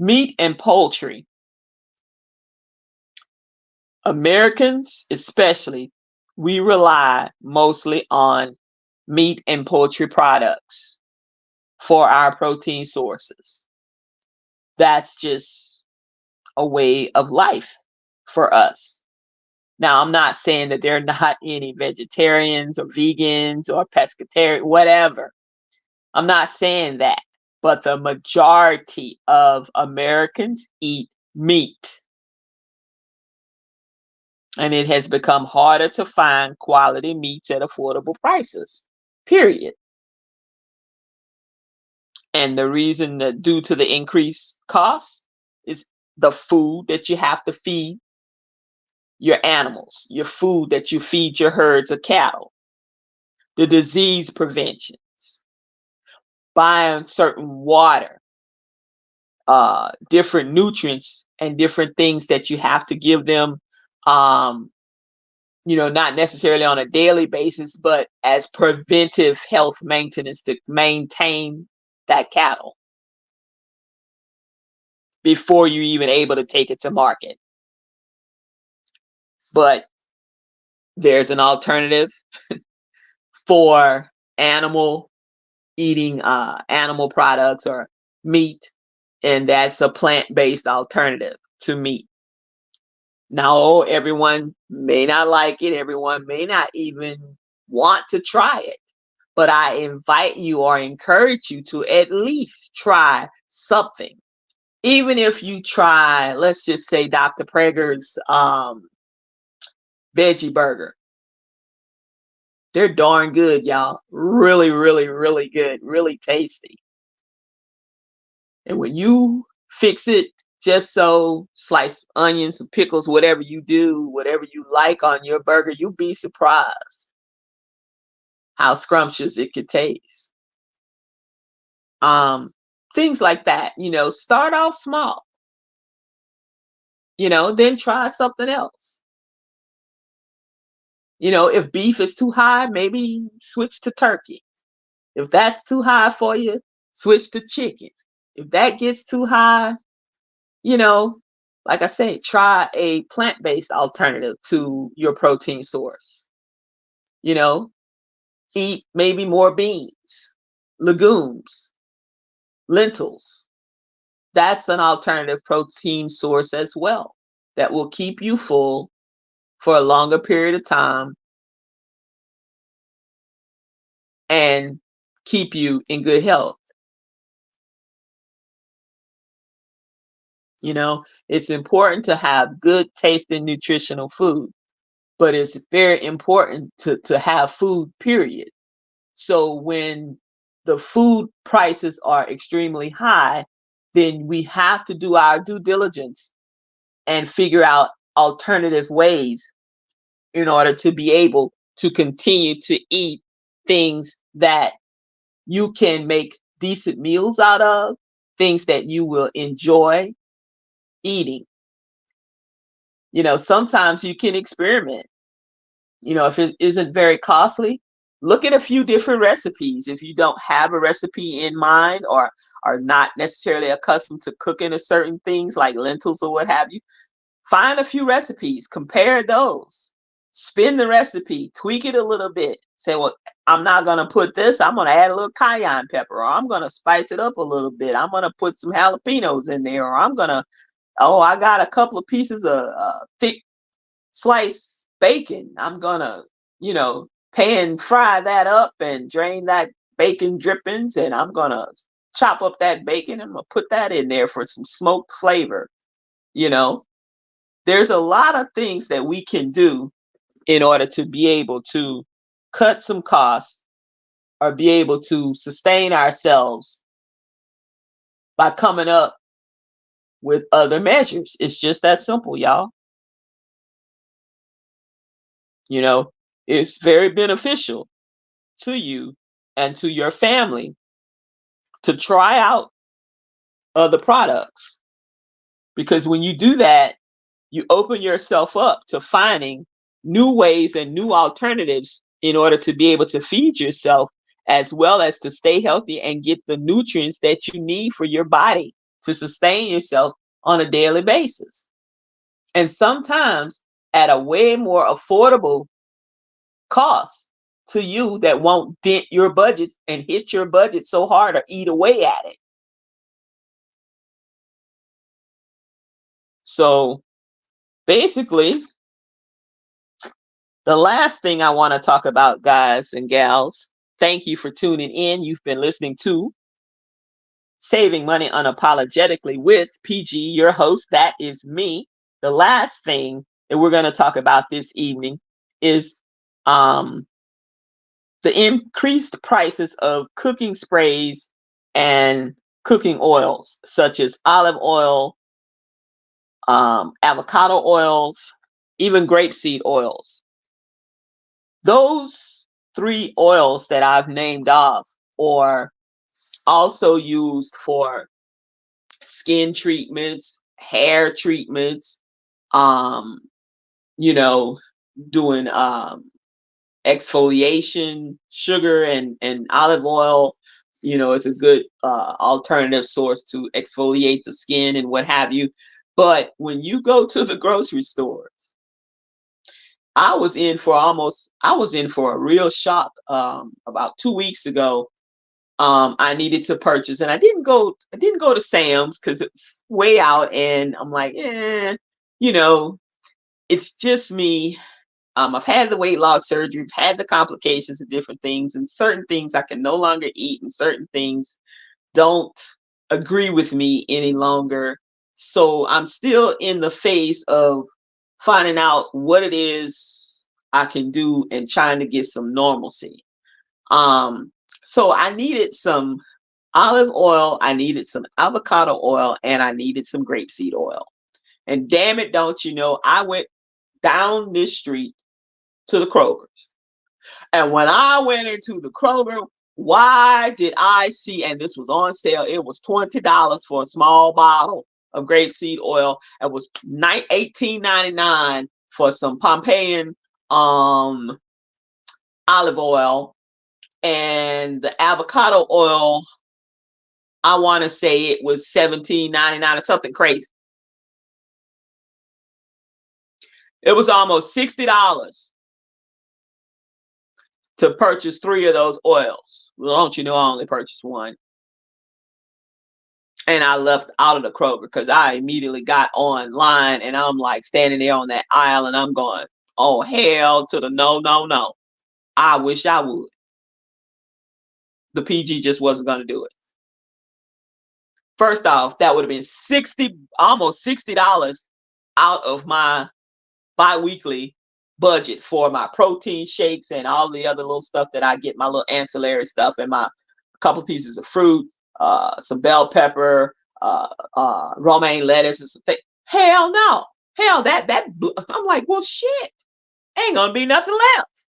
Meat and poultry. Americans, especially, we rely mostly on meat and poultry products for our protein sources. That's just a way of life for us. Now, I'm not saying that there are not any vegetarians or vegans or pescatarian, whatever. I'm not saying that. But the majority of Americans eat meat. And it has become harder to find quality meats at affordable prices, period. And the reason that due to the increased costs is the food that you have to feed your animals, your food that you feed your herds of cattle, the disease preventions, buying certain water, different nutrients and different things that you have to give them, um, not necessarily on a daily basis, but as preventive health maintenance to maintain that cattle before you're even able to take it to market. But there's an alternative for animal products or meat, and that's a plant-based alternative to meat. Now, everyone may not like it, everyone may not even want to try it, but I invite you or encourage you to at least try something. Even if you try, let's just say Dr. Prager's veggie burger. They're darn good, y'all. Really, really, really good. Really tasty. And when you fix it, just so slice onions and pickles, whatever you do, whatever you like on your burger, you'll be surprised how scrumptious it could taste. Things like that, start off small, then try something else. If beef is too high, maybe switch to turkey. If that's too high for you, switch to chicken. If that gets too high, you know, like I say, try a plant-based alternative to your protein source. You know, eat maybe more beans, legumes, lentils. That's an alternative protein source as well. that will keep you full for a longer period of time and keep you in good health. You know, it's important to have good tasting nutritional food, but it's very important to have food, period. So when the food prices are extremely high, then we have to do our due diligence and figure out alternative ways in order to be able to continue to eat things that you can make decent meals out of, things that you will enjoy eating. You know, sometimes you can experiment. You know, if it isn't very costly, look at a few different recipes. If you don't have a recipe in mind or are not necessarily accustomed to cooking a certain things like lentils or what have you, find a few recipes, compare those, spin the recipe, tweak it a little bit. Say, well, I'm not going to put this, I'm going to add a little cayenne pepper, or I'm going to spice it up a little bit. I'm going to put some jalapenos in there, or I'm going to, oh, I got a couple of pieces of thick sliced bacon. I'm going to, you know, pan fry that up and drain that bacon drippings, and I'm going to chop up that bacon. I'm going to put that in there for some smoked flavor, you know. There's a lot of things that we can do in order to be able to cut some costs or be able to sustain ourselves by coming up with other measures. It's just that simple, y'all. You know, it's very beneficial to you and to your family to try out other products, because when you do that, you open yourself up to finding new ways and new alternatives in order to be able to feed yourself as well as to stay healthy and get the nutrients that you need for your body to sustain yourself on a daily basis. And sometimes at a way more affordable cost to you that won't dent your budget and hit your budget so hard or eat away at it. So basically, the last thing I want to talk about, guys and gals, thank you for tuning in. You've been listening to Saving Money Unapologetically with PG, your host. That is me. The last thing that we're going to talk about this evening is the increased prices of cooking sprays and cooking oils, such as olive oil, avocado oils, even grapeseed oils. Those three oils that I've named off are also used for skin treatments, hair treatments, um, you know, doing exfoliation. Sugar and olive oil, you know, is a good alternative source to exfoliate the skin and what have you. But when you go to the grocery store, I was in for a real shock about 2 weeks ago. I needed to purchase, and I didn't go to Sam's because it's way out, and I'm like, you know, it's just me. I've had the weight loss surgery, I've had the complications of different things, and certain things I can no longer eat, and certain things don't agree with me any longer. So I'm still in the phase of finding out what it is I can do and trying to get some normalcy. Um, so I needed some olive oil, I needed some avocado oil, and I needed some grapeseed oil. And damn it, don't you know, I went down this street to the Kroger. And when I went into the Kroger, why did I see, and this was on sale, it was $20 for a small bottle of grapeseed oil. It was $18.99 for some Pompeian olive oil, and the avocado oil, I want to say it was $17.99 or something crazy. It was almost $60 to purchase three of those oils. Well, don't you know I only purchased one? And I left out of the Kroger because I immediately got online and I'm like standing there on that aisle and I'm going, oh, hell to the no, no, no. I wish I would. The PG just wasn't going to do it. First off, that would have been almost $60 out of my bi-weekly budget for my protein shakes and all the other little stuff that I get, my little ancillary stuff, and my couple pieces of fruit, some bell pepper, romaine lettuce, and some things. Hell no. Hell, I'm like, well, shit, ain't gonna be nothing left.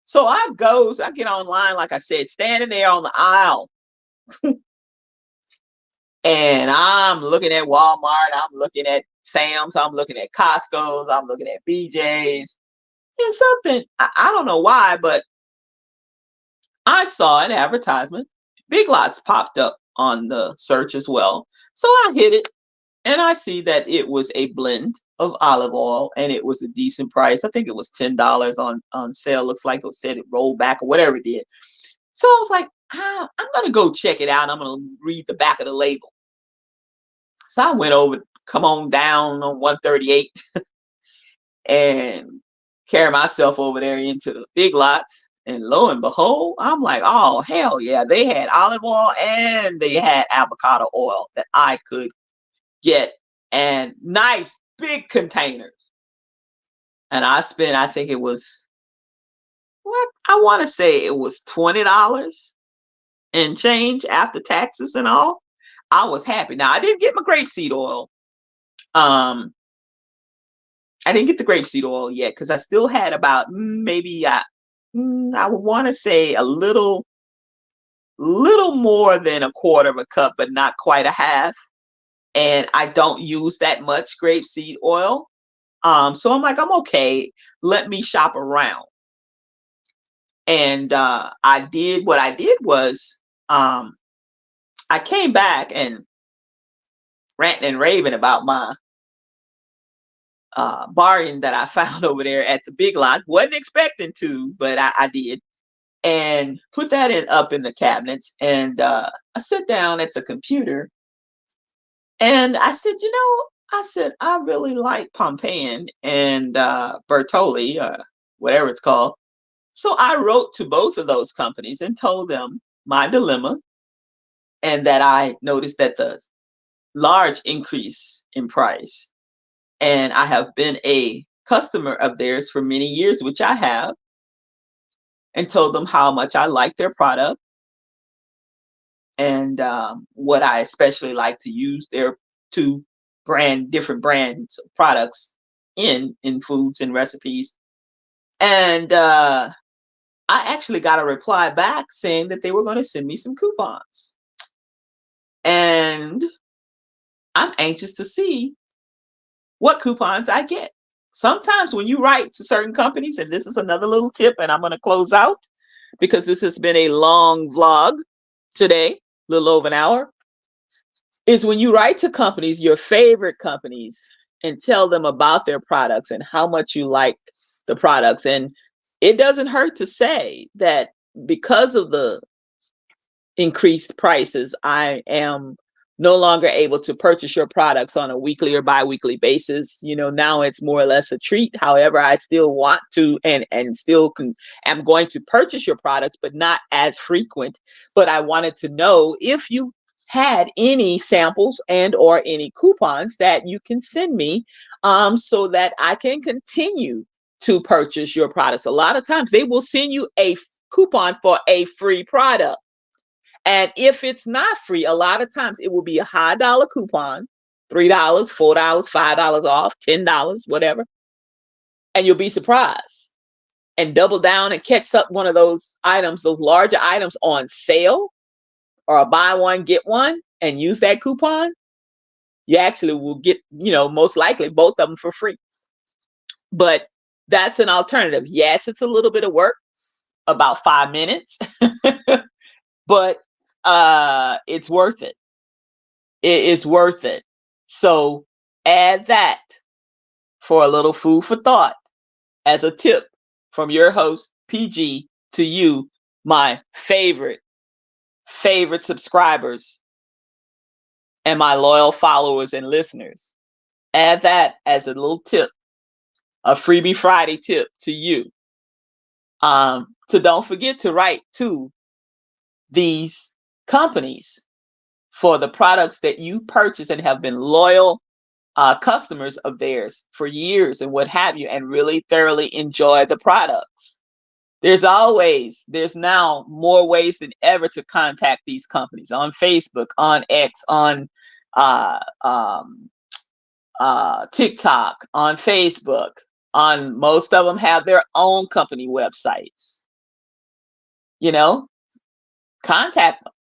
So I get online, like I said, standing there on the aisle, and I'm looking at Walmart, I'm looking at Sam's, I'm looking at Costco's, I'm looking at BJ's, and something, I don't know why, but I saw an advertisement. Big Lots popped up on the search as well. So I hit it and I see that it was a blend of olive oil and it was a decent price. I think it was $10 on sale. Looks like it said it rolled back or whatever it did. So I was like, I'm going to go check it out. I'm going to read the back of the label. So I went over, come on down on 138 and carry myself over there into the Big Lots. And lo and behold, I'm like, oh, hell yeah. They had olive oil and they had avocado oil that I could get, and nice big containers. And I think it was, what? I want to say it was $20 and change after taxes and all. I was happy. Now, I didn't get my grapeseed oil. I didn't get the grapeseed oil yet because I still had about maybe I would want to say a little more than a quarter of a cup, but not quite a half. And I don't use that much grapeseed oil. So I'm like, I'm okay. Let me shop around. And what I did was I came back and ranting and raving about my bargain that I found over there at the Big Lot. Wasn't expecting to, but I did. And put that up in the cabinets. And I sit down at the computer and I said, I really like Pompeian and Bertolli, whatever it's called. So I wrote to both of those companies and told them my dilemma and that I noticed that the large increase in price. And I have been a customer of theirs for many years, which I have, and told them how much I like their product and what I especially like to use their different brands of products in foods and recipes. And I actually got a reply back saying that they were going to send me some coupons. And I'm anxious to see what coupons I get. Sometimes when you write to certain companies, and this is another little tip, and I'm going to close out because this has been a long vlog today, a little over an hour, is when you write to companies, your favorite companies, and tell them about their products and how much you like the products. And it doesn't hurt to say that because of the increased prices, I am no longer able to purchase your products on a weekly or bi-weekly basis. Now it's more or less a treat. However, I still want to and still am going to purchase your products, but not as frequent. But I wanted to know if you had any samples and or any coupons that you can send me so that I can continue to purchase your products. A lot of times they will send you a coupon for a free product. And if it's not free, a lot of times it will be a high dollar coupon, $3, $4, $5 off, $10, whatever. And you'll be surprised and double down and catch up one of those items, those larger items on sale, or a buy one, get one, and use that coupon. You actually will get, most likely both of them for free. But that's an alternative. Yes, it's a little bit of work, about 5 minutes, but it's worth it. It's worth it. So add that for a little food for thought as a tip from your host, PG, to you, my favorite subscribers and my loyal followers and listeners. Add that as a little tip, a freebie Friday tip to you. To don't forget to write to these companies for the products that you purchase and have been loyal customers of theirs for years and what have you, and really thoroughly enjoy the products. There's now more ways than ever to contact these companies on Facebook, on X, on uh, um, TikTok, on Facebook. On most of them have their own company websites. You know, contact them.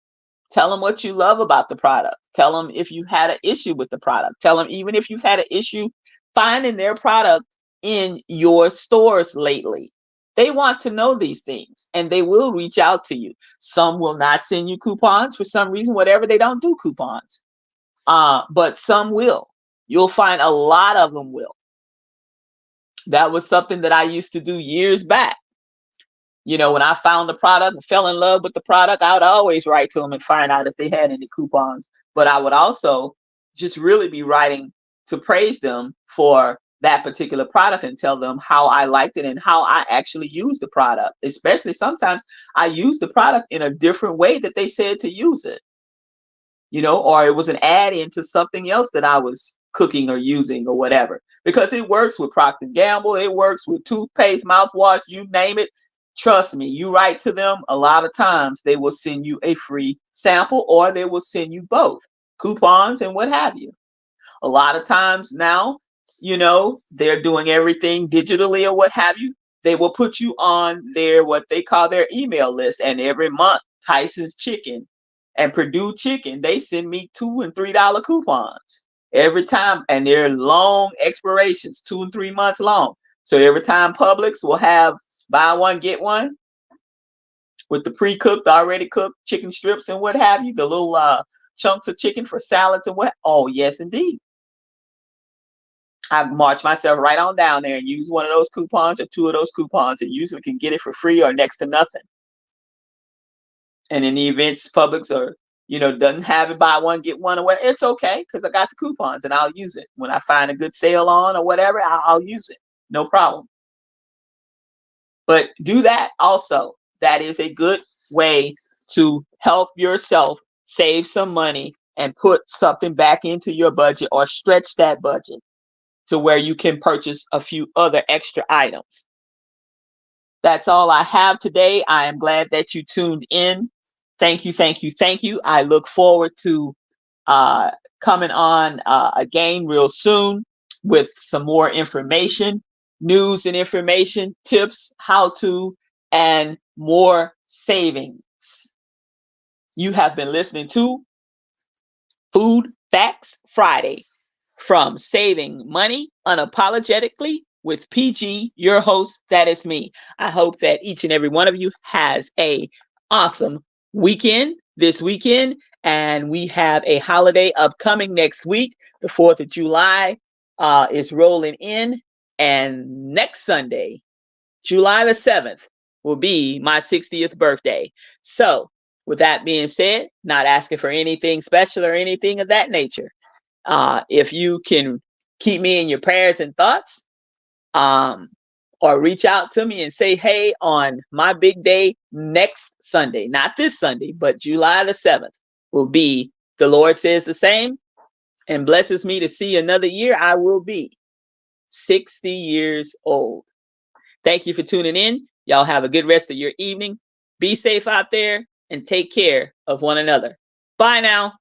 Tell them what you love about the product. Tell them if you had an issue with the product. Tell them even if you've had an issue finding their product in your stores lately. They want to know these things and they will reach out to you. Some will not send you coupons for some reason, whatever. They don't do coupons, but some will. You'll find a lot of them will. That was something that I used to do years back. You know, when I found the product and fell in love with the product, I would always write to them and find out if they had any coupons. But I would also just really be writing to praise them for that particular product and tell them how I liked it and how I actually used the product. Especially sometimes I used the product in a different way that they said to use it, you know, or it was an add-in to something else that I was cooking or using or whatever. Because it works with Procter & Gamble, it works with toothpaste, mouthwash, you name it. Trust me, you write to them, a lot of times they will send you a free sample or they will send you both coupons and what have you. A lot of times now, you know, they're doing everything digitally or what have you. They will put you on their, what they call their email list. And every month, Tyson's Chicken and Purdue Chicken, they send me $2 and $3 coupons every time. And they're long expirations, 2 and 3 months long. So every time Publix will have buy one, get one with the pre-cooked, already cooked chicken strips and what have you, the little chunks of chicken for salads and what. Oh, yes, indeed. I march myself right on down there and use one of those coupons or 2 of those coupons and usually can get it for free or next to nothing. And in the events Publix or, you know, doesn't have it buy one, get one or what, it's okay because I got the coupons and I'll use it. When I find a good sale on or whatever, I'll use it. No problem. But do that also. That is a good way to help yourself save some money and put something back into your budget or stretch that budget to where you can purchase a few other extra items. That's all I have today. I am glad that you tuned in. Thank you, thank you, thank you. I look forward to coming on again real soon with some more information, news and information, tips, how to, and more savings. You have been listening to Food Facts Friday from Saving Money Unapologetically with PG, your host. That is me. I hope that each and every one of you has a awesome weekend this weekend. And we have a holiday upcoming next week. The 4th of July is rolling in. And next Sunday, July the 7th, will be my 60th birthday. So with that being said, not asking for anything special or anything of that nature. If you can keep me in your prayers and thoughts, or reach out to me and say, hey, on my big day next Sunday, not this Sunday, but July the 7th will be, the Lord says the same and blesses me to see another year, I will be 60 years old. Thank you for tuning in. Y'all have a good rest of your evening. Be safe out there and take care of one another. Bye now.